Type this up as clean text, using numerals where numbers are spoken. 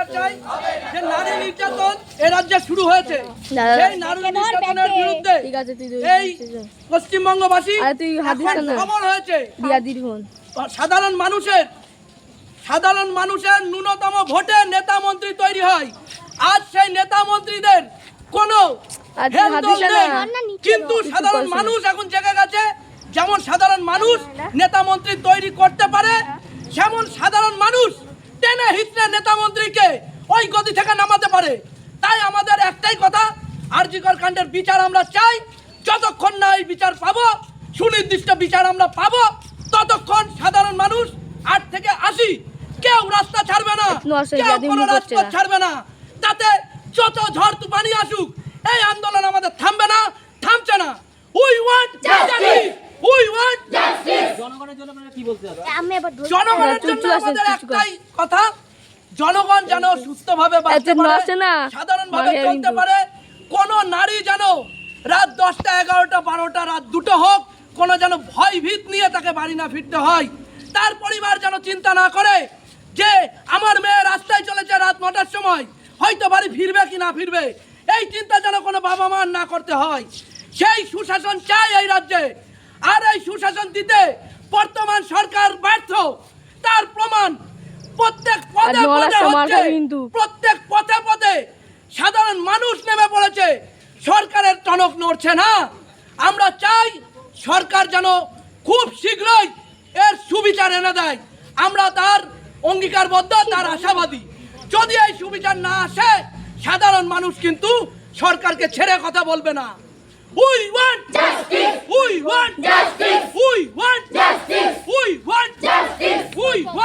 বিচার চাই যে নারী নির্যাতন এ রাজ্যে শুরু হয়েছে। সেই নারী নির্যাতনের বিরুদ্ধে এই পশ্চিমবঙ্গবাসী খবর হয়েছে সাধারণ মানুষের ন্যূনতম ভোটে নেতা মন্ত্রী তৈরি হয়। আজ সেই নেতা মন্ত্রীদের কোনো কিন্তু সাধারণ মানুষ এখন জেগে গেছে। যেমন সাধারণ মানুষ নেতা মন্ত্রী তৈরি করতে পারে, যেমন সাধারণ মানুষ টেনে হিচড়ে নেতা মন্ত্রীকে ওই গদি থেকে নামাতে পারে। তাই আমাদের একটাই কথা, আরজিকর কাণ্ডের বিচার আমরা চাই। যতক্ষণ না এই বিচার পাবো, সুনির্দিষ্ট বিচার আমরা পাবো, ততক্ষণ সাধারণ মানুষ 8 থেকে 80 কেউ রাস্তা ছাড়বে না, কেউ কোনো রাজপথ ছাড়বে না। তাতে যত ঝড় তুফানি আসুক, এই আন্দোলন আমাদের থামবে না, থামছে না। We want justice, we want justice. জনগণের জন্য কি বলতে হবে? জনগণের জন্য আমাদের একটাই কথা, জনগণ যেন সুস্থভাবে বাঁচতে পারে, সাধারণভাবে চলতে পারে। কোন নারী যেন রাত 10টা, 11টা, 12টা, রাত 2টো হোক, কোনো যেন ভয় ভীত নিয়ে তাকে বাড়ি না ফিরতে হয়। তার পরিবার যেন চিন্তা না করে যে আমার মেয়ে রাস্তায় চলেছে রাত 9টার সময়, হয়তো বাড়ি ফিরবে কি না ফিরবে। এই চিন্তা যেন কোনো বাবা মা না করতে হয়। সেই সুশাসন চাই এই রাজ্যে। আর এই সুশাসন দিতে বর্তমান সরকার ব্যর্থ, তার প্রমাণ প্রত্যেক পদে পদে হচ্ছে। প্রত্যেক পথে পথে সাধারণ মানুষ নেমে পড়েছে, সরকারের টনক নড়ছে না। আমরা চাই সরকার যেন খুব শীঘ্রই এর সুবিচার এনে দেয়। আমরা তার অঙ্গীকারবদ্ধ, তার আশাবাদী। যদি এই সুবিচার না আসে, সাধারণ মানুষ কিন্তু সরকারকে ছেড়ে কথা বলবে না। We want justice. We want justice. We want justice. We want justice. We want